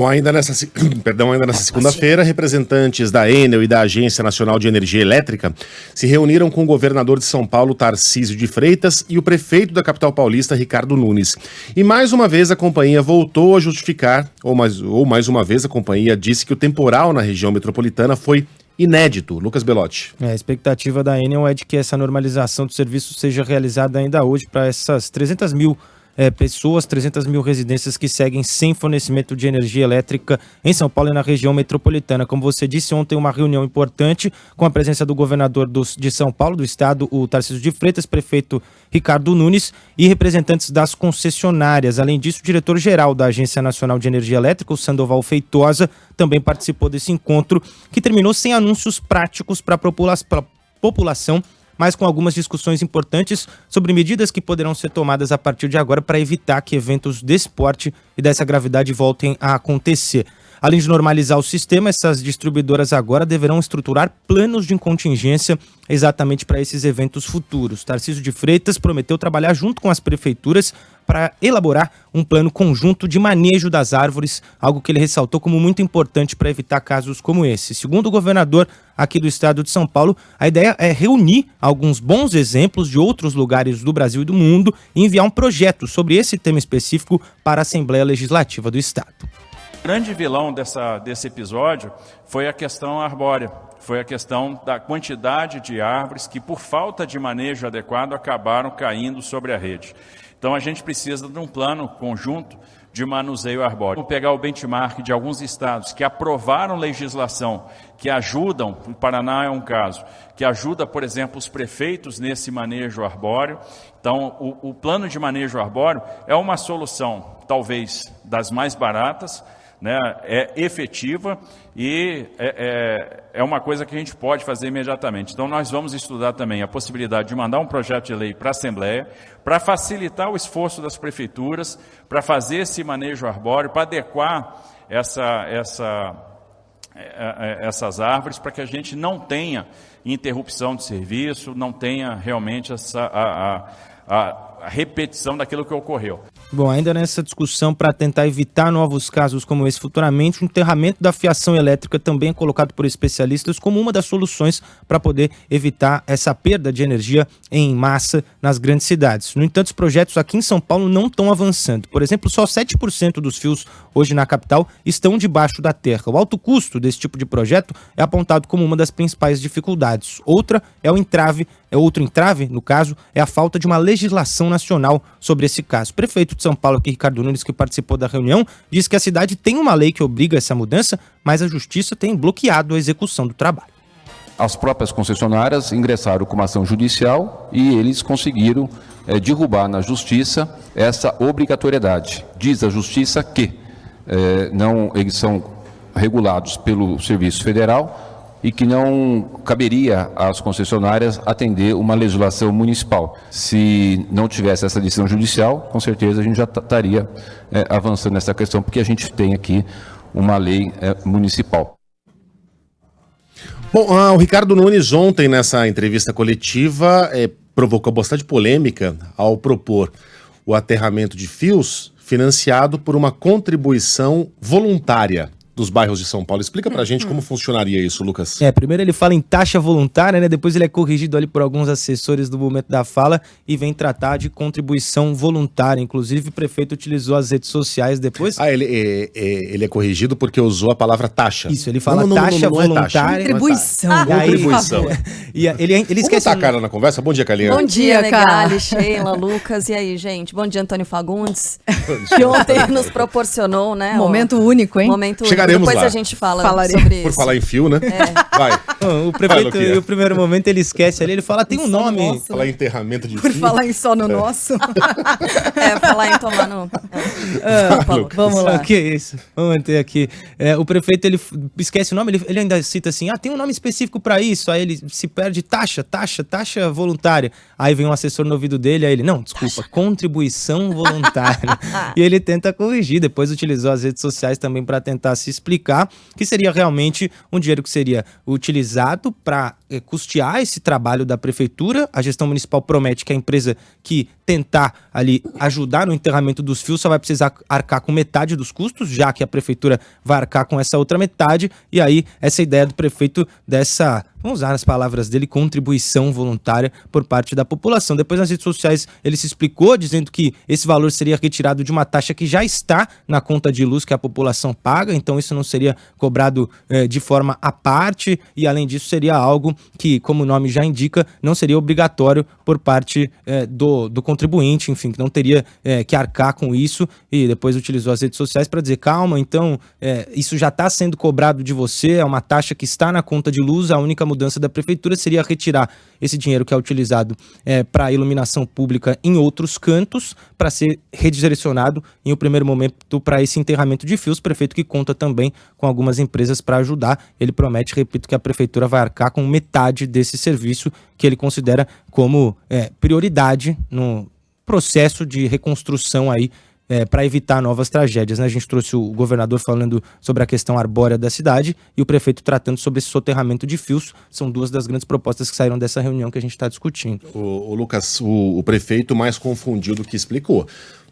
Bom, ainda nessa segunda-feira, representantes da Enel e da Agência Nacional de Energia Elétrica se reuniram com o governador de São Paulo, Tarcísio de Freitas, e o prefeito da capital paulista, Ricardo Nunes. E mais uma vez a companhia voltou a justificar, ou mais uma vez a companhia disse que o temporal na região metropolitana foi inédito. Lucas Belotti. A expectativa da Enel é de que essa normalização do serviço seja realizada ainda hoje para essas 300 mil pessoas, 300 mil residências que seguem sem fornecimento de energia elétrica em São Paulo e na região metropolitana. Como você disse, ontem uma reunião importante com a presença do governador de São Paulo, do estado, o Tarcísio de Freitas, prefeito Ricardo Nunes e representantes das concessionárias. Além disso, o diretor-geral da Agência Nacional de Energia Elétrica, o Sandoval Feitosa, também participou desse encontro, que terminou sem anúncios práticos para a população, mas com algumas discussões importantes sobre medidas que poderão ser tomadas a partir de agora para evitar que eventos desse porte e dessa gravidade voltem a acontecer. Além de normalizar o sistema, essas distribuidoras agora deverão estruturar planos de contingência exatamente para esses eventos futuros. Tarcísio de Freitas prometeu trabalhar junto com as prefeituras para elaborar um plano conjunto de manejo das árvores, algo que ele ressaltou como muito importante para evitar casos como esse. Segundo o governador aqui do estado de São Paulo, a ideia é reunir alguns bons exemplos de outros lugares do Brasil e do mundo e enviar um projeto sobre esse tema específico para a Assembleia Legislativa do estado. O grande vilão desse episódio foi a questão arbórea, foi a questão da quantidade de árvores que, por falta de manejo adequado, acabaram caindo sobre a rede. Então, a gente precisa de um plano conjunto de manuseio arbóreo. Vamos pegar o benchmark de alguns estados que aprovaram legislação que ajudam, o Paraná é um caso, que ajuda, por exemplo, os prefeitos nesse manejo arbóreo. Então, o plano de manejo arbóreo é uma solução, talvez, das mais baratas, né, é efetiva e é uma coisa que a gente pode fazer imediatamente. Então, nós vamos estudar também a possibilidade de mandar um projeto de lei para a Assembleia, para facilitar o esforço das prefeituras, para fazer esse manejo arbóreo, para adequar essas árvores, para que a gente não tenha interrupção de serviço, não tenha realmente a repetição daquilo que ocorreu. Bom, ainda nessa discussão para tentar evitar novos casos como esse futuramente, o enterramento da fiação elétrica também é colocado por especialistas como uma das soluções para poder evitar essa perda de energia em massa nas grandes cidades. No entanto, os projetos aqui em São Paulo não estão avançando. Por exemplo, só 7% dos fios hoje na capital estão debaixo da terra. O alto custo desse tipo de projeto é apontado como uma das principais dificuldades. Outro entrave, no caso, é a falta de uma legislação nacional sobre esse caso. O prefeito de São Paulo, aqui, Ricardo Nunes, que participou da reunião, disse que a cidade tem uma lei que obriga essa mudança, mas a justiça tem bloqueado a execução do trabalho. As próprias concessionárias ingressaram com uma ação judicial e eles conseguiram derrubar na justiça essa obrigatoriedade. Diz a justiça que eles são regulados pelo Serviço Federal e que não caberia às concessionárias atender uma legislação municipal. Se não tivesse essa decisão judicial, com certeza a gente já estaria avançando nessa questão, porque a gente tem aqui uma lei municipal. Bom, o Ricardo Nunes ontem, nessa entrevista coletiva, provocou bastante polêmica ao propor o aterramento de fios financiado por uma contribuição voluntária dos bairros de São Paulo. Explica pra gente como funcionaria isso, Lucas. Primeiro ele fala em taxa voluntária, né? Depois ele é corrigido ali por alguns assessores do momento da fala e vem tratar de contribuição voluntária. Inclusive, o prefeito utilizou as redes sociais depois. Ele é corrigido porque usou a palavra taxa. Isso, ele fala taxa voluntária. Contribuição. Contribuição. E ele esquece. Como tá a cara na conversa? Bom dia, Kalinha. Bom dia, Megali, Sheila, Lucas. E aí, gente? Bom dia, Antônio Fagundes. Que ontem nos proporcionou, né? Momento único, hein? Momento Chegaremos Depois lá. A gente fala sobre isso. Por falar em fio, né? Vai. O prefeito, em o primeiro momento, ele esquece ali, ele fala, tem um nome. Nosso, falar em enterramento de Por fio. falar em sono nosso. Falar em tomar no... Vamos lá. O que é isso? Vamos manter aqui. O prefeito, ele esquece o nome, ele ainda cita assim, tem um nome específico para isso, aí ele se perde, taxa voluntária. Aí vem um assessor no ouvido dele, aí ele, não, desculpa, contribuição voluntária. E ele tenta corrigir, depois utilizou as redes sociais também para tentar se explicar que seria realmente um dinheiro que seria utilizado para custear esse trabalho da prefeitura. A gestão municipal promete que a empresa que tentar ali ajudar no enterramento dos fios só vai precisar arcar com metade dos custos, já que a prefeitura vai arcar com essa outra metade. E aí, essa ideia do prefeito dessa, vamos usar as palavras dele, contribuição voluntária por parte da população. Depois, nas redes sociais, ele se explicou dizendo que esse valor seria retirado de uma taxa que já está na conta de luz que a população paga, então isso não seria cobrado de forma à parte, e além disso seria algo que, como o nome já indica, não seria obrigatório por parte do contribuinte, enfim, que não teria que arcar com isso. E depois utilizou as redes sociais para dizer, calma, então isso já está sendo cobrado de você, é uma taxa que está na conta de luz, a única mudança da prefeitura seria retirar esse dinheiro que é utilizado para iluminação pública em outros cantos, para ser redirecionado em um primeiro momento para esse enterramento de fios. Prefeito que conta também com algumas empresas para ajudar. Ele promete, repito, que a prefeitura vai arcar com metade desse serviço que ele considera como prioridade no processo de reconstrução aí para evitar novas tragédias, né? A gente trouxe o governador falando sobre a questão arbórea da cidade e o prefeito tratando sobre esse soterramento de fios. São duas das grandes propostas que saíram dessa reunião que a gente está discutindo. O Lucas, o prefeito mais confundiu do que explicou.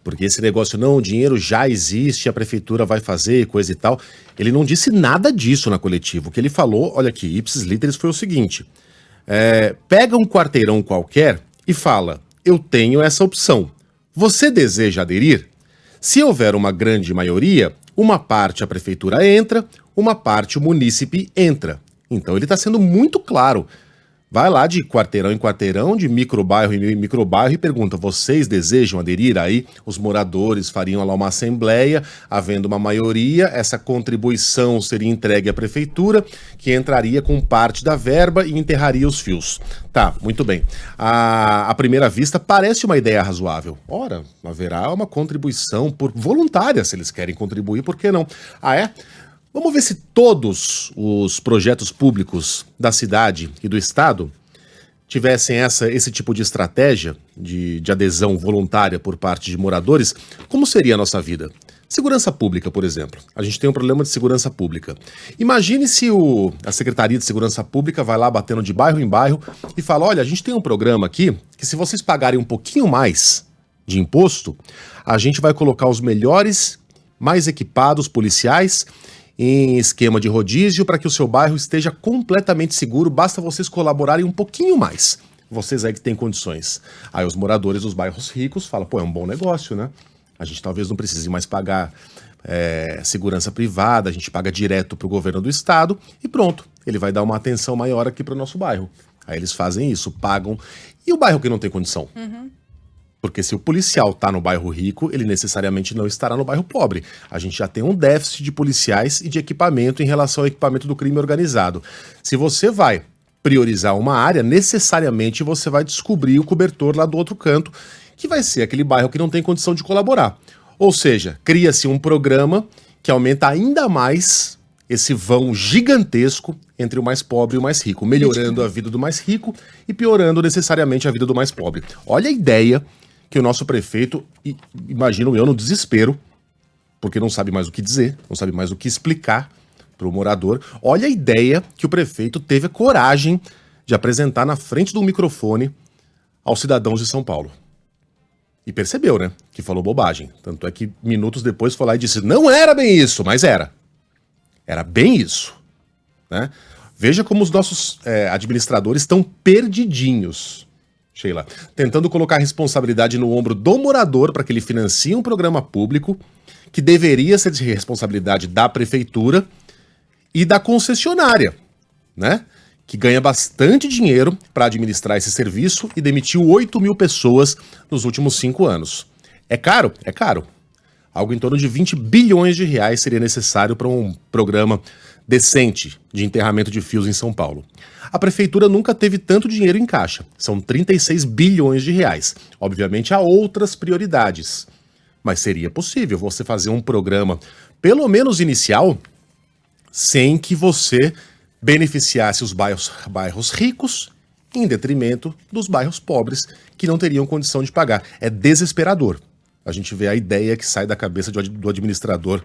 Porque esse negócio, não, o dinheiro já existe, a prefeitura vai fazer, coisa e tal. Ele não disse nada disso na coletiva. O que ele falou, olha aqui, ipsis literis, foi o seguinte. Pega um quarteirão qualquer e fala, eu tenho essa opção. Você deseja aderir? Se houver uma grande maioria, uma parte a prefeitura entra, uma parte o munícipe entra. Então ele está sendo muito claro. Vai lá de quarteirão em quarteirão, de microbairro em microbairro e pergunta, vocês desejam aderir? Aí os moradores fariam lá uma assembleia, havendo uma maioria, essa contribuição seria entregue à prefeitura, que entraria com parte da verba e enterraria os fios. Tá, muito bem. À primeira vista parece uma ideia razoável. Ora, haverá uma contribuição voluntária, se eles querem contribuir, por que não? Ah, é? Vamos ver se todos os projetos públicos da cidade e do estado tivessem esse tipo de estratégia de adesão voluntária por parte de moradores, como seria a nossa vida? Segurança pública, por exemplo. A gente tem um problema de segurança pública. Imagine se a Secretaria de Segurança Pública vai lá batendo de bairro em bairro e fala, olha, a gente tem um programa aqui que se vocês pagarem um pouquinho mais de imposto, a gente vai colocar os melhores, mais equipados policiais em esquema de rodízio para que o seu bairro esteja completamente seguro, basta vocês colaborarem um pouquinho mais. Vocês aí que têm condições. Aí os moradores dos bairros ricos falam, pô, é um bom negócio, né? A gente talvez não precise mais pagar segurança privada, a gente paga direto para o governo do estado e pronto, ele vai dar uma atenção maior aqui para o nosso bairro. Aí eles fazem isso, pagam. E o bairro que não tem condição? Porque se o policial está no bairro rico, ele necessariamente não estará no bairro pobre. A gente já tem um déficit de policiais e de equipamento em relação ao equipamento do crime organizado. Se você vai priorizar uma área, necessariamente você vai descobrir o cobertor lá do outro canto, que vai ser aquele bairro que não tem condição de colaborar. Ou seja, cria-se um programa que aumenta ainda mais esse vão gigantesco entre o mais pobre e o mais rico, melhorando a vida do mais rico e piorando necessariamente a vida do mais pobre. Olha a ideia que o nosso prefeito, imagino eu, no desespero, porque não sabe mais o que dizer, não sabe mais o que explicar para o morador. Olha a ideia que o prefeito teve a coragem de apresentar na frente do microfone aos cidadãos de São Paulo. E percebeu, né, que falou bobagem. Tanto é que minutos depois foi lá e disse, não era bem isso, mas era. Era bem isso, né? Veja como os nossos administradores estão perdidinhos, Sheila, tentando colocar a responsabilidade no ombro do morador para que ele financie um programa público que deveria ser de responsabilidade da prefeitura e da concessionária, né? Que ganha bastante dinheiro para administrar esse serviço e demitiu 8 mil pessoas nos últimos 5 anos. É caro? É caro. Algo em torno de 20 bilhões de reais seria necessário para um programa decente de enterramento de fios em São Paulo. A prefeitura nunca teve tanto dinheiro em caixa, são 36 bilhões de reais. Obviamente há outras prioridades, mas seria possível você fazer um programa, pelo menos inicial, sem que você beneficiasse os bairros ricos em detrimento dos bairros pobres que não teriam condição de pagar. É desesperador. A gente vê a ideia que sai da cabeça do administrador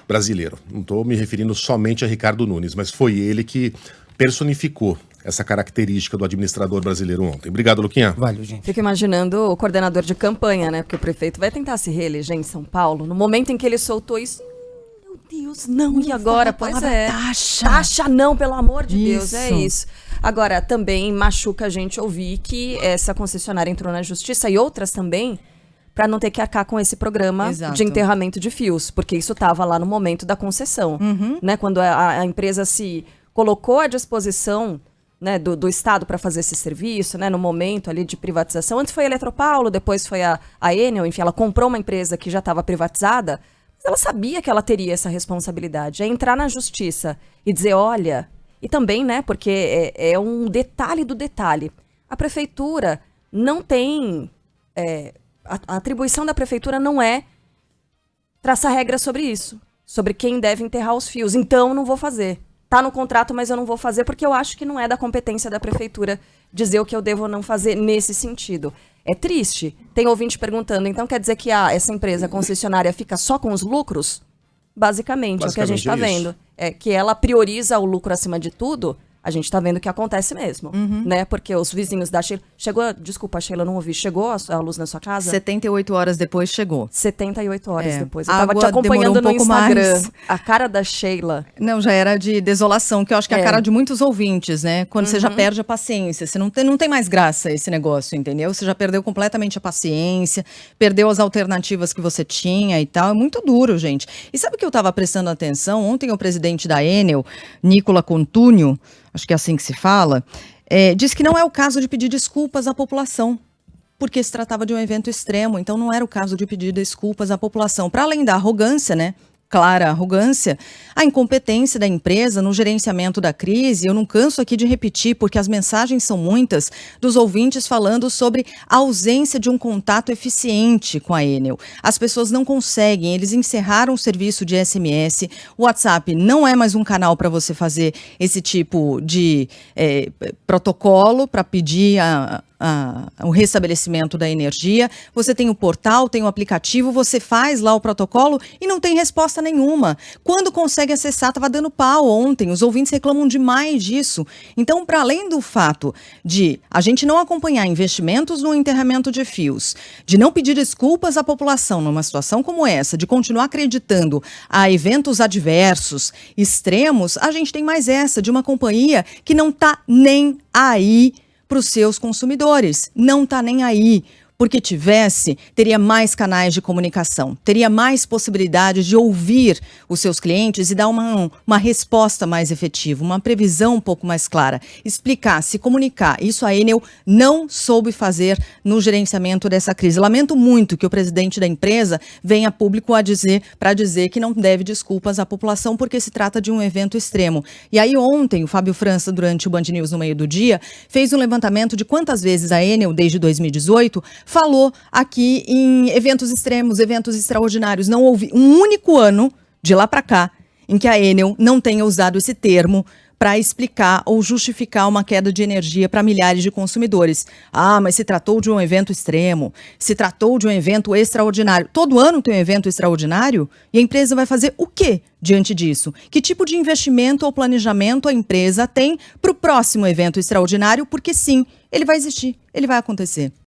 brasileiro. Não estou me referindo somente a Ricardo Nunes, mas foi ele que personificou essa característica do administrador brasileiro ontem. Obrigado, Luquinha. Valeu, gente. Fico imaginando o coordenador de campanha, né? Porque o prefeito vai tentar se reeleger em São Paulo. No momento em que ele soltou isso, meu Deus, não, e agora? Pois é. Taxa não, pelo amor de Deus, é isso. Agora, também machuca a gente ouvir que essa concessionária entrou na justiça e outras também, para não ter que arcar com esse programa de enterramento de fios, porque isso estava lá no momento da concessão, né? Quando a empresa se colocou à disposição, né, do Estado para fazer esse serviço, né, no momento ali de privatização. Antes foi a Eletropaulo, depois foi a Enel, enfim, ela comprou uma empresa que já estava privatizada, mas ela sabia que ela teria essa responsabilidade. É entrar na justiça e dizer, olha, e também, né, porque é um detalhe do detalhe. A prefeitura não tem... A atribuição da prefeitura não é traçar regras sobre isso, sobre quem deve enterrar os fios. Então, não vou fazer. Tá no contrato, mas eu não vou fazer porque eu acho que não é da competência da prefeitura dizer o que eu devo ou não fazer nesse sentido. É triste. Tem ouvinte perguntando, então quer dizer que essa empresa concessionária fica só com os lucros? Basicamente, é o que a gente está vendo. É que ela prioriza o lucro acima de tudo. A gente tá vendo que acontece mesmo, né? Porque os vizinhos da Sheila... Desculpa, Sheila, não ouvi. Chegou a luz na sua casa? 78 horas depois chegou. 78 horas depois. Eu A tava água te acompanhando demorou no um pouco Instagram. mais. A cara da Sheila. Não, já era de desolação, que eu acho que é a cara de muitos ouvintes, né? Quando você já perde a paciência, você não tem mais graça esse negócio, entendeu? Você já perdeu completamente a paciência, perdeu as alternativas que você tinha e tal. É muito duro, gente. E sabe o que eu tava prestando atenção? Ontem o presidente da Enel, Nicola Contunio, acho que é assim que se fala, disse que não é o caso de pedir desculpas à população, porque se tratava de um evento extremo, então não era o caso de pedir desculpas à população. Para além da arrogância, né? Clara arrogância, a incompetência da empresa no gerenciamento da crise. Eu não canso aqui de repetir, porque as mensagens são muitas, dos ouvintes falando sobre a ausência de um contato eficiente com a Enel. As pessoas não conseguem, eles encerraram o serviço de SMS, o WhatsApp não é mais um canal para você fazer esse tipo de protocolo para pedir o restabelecimento da energia. Você tem o portal, tem o aplicativo, você faz lá o protocolo e não tem resposta nenhuma. Quando consegue acessar, estava dando pau ontem, os ouvintes reclamam demais disso. Então, para além do fato de a gente não acompanhar investimentos no enterramento de fios, de não pedir desculpas à população numa situação como essa, de continuar acreditando a eventos adversos, extremos, a gente tem mais essa, de uma companhia que não está nem aí para os seus consumidores. Não está nem aí. Porque tivesse, teria mais canais de comunicação, teria mais possibilidade de ouvir os seus clientes e dar uma resposta mais efetiva, uma previsão um pouco mais clara, explicar, se comunicar. Isso a Enel não soube fazer no gerenciamento dessa crise. Lamento muito que o presidente da empresa venha a público para dizer que não deve desculpas à população, porque se trata de um evento extremo. E aí ontem, o Fábio França, durante o Band News no meio do dia, fez um levantamento de quantas vezes a Enel, desde 2018, falou aqui em eventos extremos, eventos extraordinários. Não houve um único ano, de lá para cá, em que a Enel não tenha usado esse termo para explicar ou justificar uma queda de energia para milhares de consumidores. Ah, mas se tratou de um evento extremo, se tratou de um evento extraordinário. Todo ano tem um evento extraordinário e a empresa vai fazer o quê diante disso? Que tipo de investimento ou planejamento a empresa tem para o próximo evento extraordinário? Porque sim, ele vai existir, ele vai acontecer.